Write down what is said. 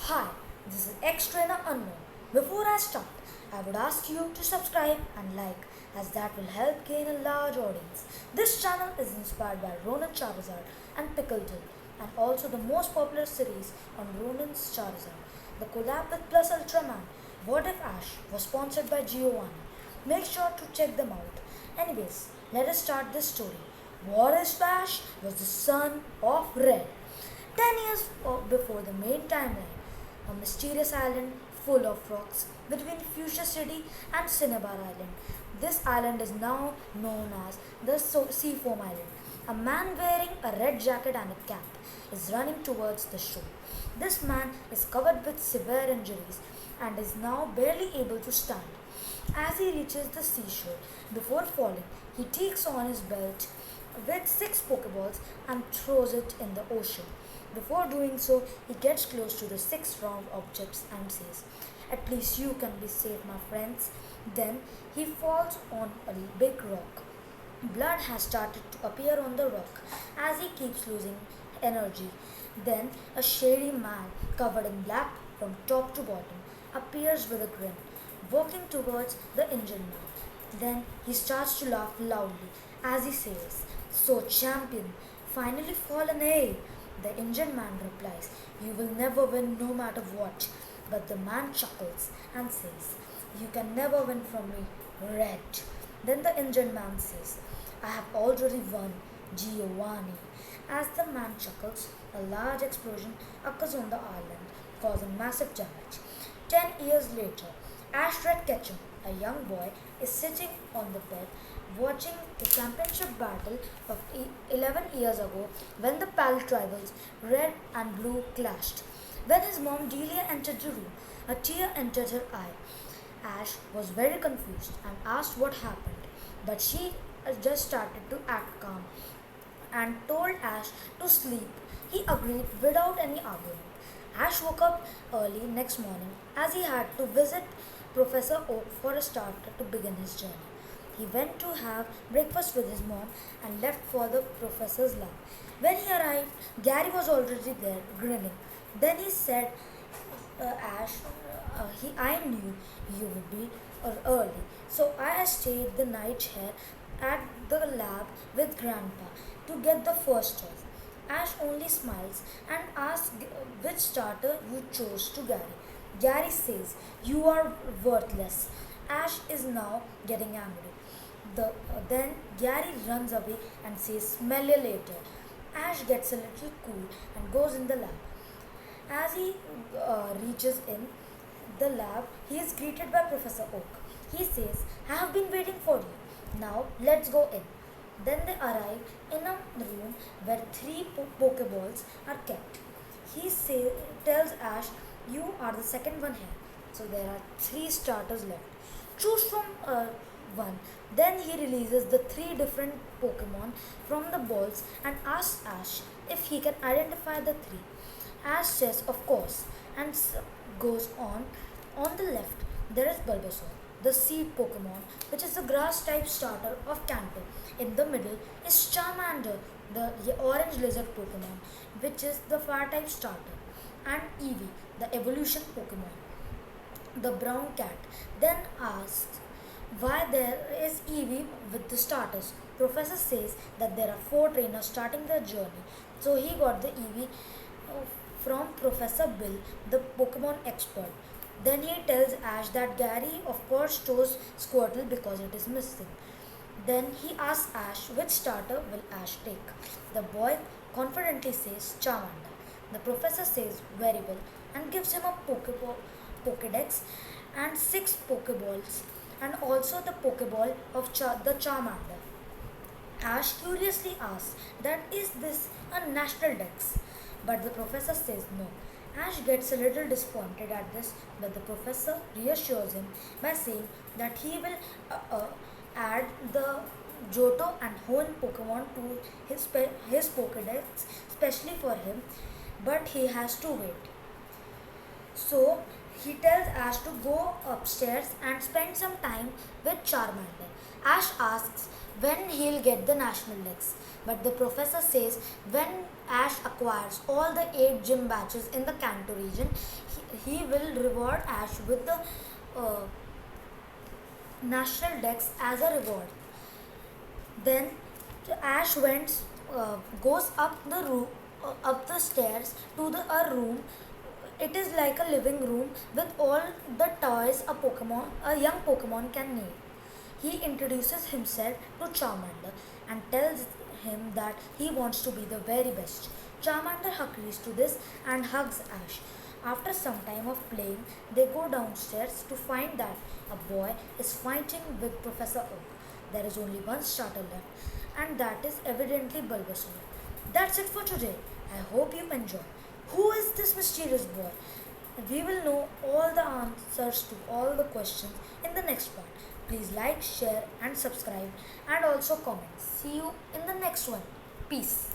Hi, this is X Trainer Unknown. Before I start, I would ask you to subscribe and like as that will help gain a large audience. This channel is inspired by Ronan Charizard and Pickledale and also the most popular series on Ronan's Charizard. The collab with Plus Ultraman, What If Ash was sponsored by Giovanni. Make sure to check them out. Anyways, let us start this story. What If Ash was the son of Red. 10 years before the main timeline, a mysterious island full of rocks between Fuchsia City and Cinnabar Island. This island is now known as the Seafoam Island. A man wearing a red jacket and a cap is running towards the shore. This man is covered with severe injuries and is now barely able to stand. As he reaches the seashore, before falling, he takes on his belt with six Pokeballs and throws it in the ocean. Before doing so, he gets close to the six round objects and says, "At least you can be safe, my friends." Then he falls on a big rock. Blood has started to appear on the rock as he keeps losing energy. Then a shady man covered in black from top to bottom appears with a grin, walking towards the injured man. Then he starts to laugh loudly as he says, "So, champion, finally fallen, eh?" The injured man replies, "You will never win no matter what." But the man chuckles and says, "You can never win from me, Red." Then the injured man says, "I have already won, Giovanni." As the man chuckles, a large explosion occurs on the island, causing massive damage. 10 years later, Ashred Ketchum, a young boy, is sitting on the bed watching the championship battle of 11 years ago when the Pal rivals Red and Blue clashed. When his mom Delia entered the room, a tear entered her eye. Ash was very confused and asked what happened, but she just started to act calm and told Ash to sleep. He agreed without any argument. Ash woke up early next morning as he had to visit Professor Oak for a start to begin his journey. He went to have breakfast with his mom and left for the professor's lab. When he arrived, Gary was already there, grinning. Then he said, Ash, I knew you would be early, so I stayed the night here at the lab with Grandpa to get the first choice. Ash only smiles and asks which starter you chose to Gary. Gary says, "You are worthless." Ash is now getting angry. Then Gary runs away and says, "Smell you later." Ash gets a little cool and goes in the lab. As he reaches in the lab, he is greeted by Professor Oak. He says, "I have been waiting for you. Now let's go in." Then they arrive in a room where three Pokeballs are kept. Tells Ash, "You are the second one here." So there are three starters left. Choose from one. Then he releases the three different Pokemon from the balls and asks Ash if he can identify the three. Ash says, "Of course," and goes on. On the left, there is Bulbasaur, the seed Pokemon, which is the grass type starter of Kanto. In the middle is Charmander, the orange lizard Pokemon, which is the fire type starter, and Eevee, the evolution Pokemon, the brown cat. Then asks why there is Eevee with the starters. Professor says that there are four trainers starting their journey, so he got the Eevee from Professor Bill, the Pokemon expert. Then he tells Ash that Gary, of course, chose Squirtle because it is missing. Then he asks Ash which starter will Ash take. The boy confidently says Charmander. The professor says very well and gives him a Pokedex and six Pokeballs and also the Pokeball of the Charmander. Ash curiously asks that is this a national dex? But the professor says no. Ash gets a little disappointed at this, but the professor reassures him by saying that he will add the Johto and Hoenn Pokemon to his Pokedex, especially for him, but he has to wait. So he tells Ash to go upstairs and spend some time with Charmander. Ash asks when he'll get the national legs, but the professor says when Ash acquires all the 8 gym badges in the Kanto region, he will reward Ash with the uh, national dex as a reward. Then Ash goes up the stairs to a room. It is like a living room with all the toys a young Pokemon can need. He introduces himself to Charmander and tells him that he wants to be the very best. Charmander agrees to this and hugs Ash. After some time of playing, they go downstairs to find that a boy is fighting with Professor Oak. There is only one starter left, and that is evidently Bulbasaur. That's it for today. I hope you enjoy. Who is this mysterious boy? We will know all the answers to all the questions in the next part. Please like, share, and subscribe, and also comment. See you in the next one. Peace.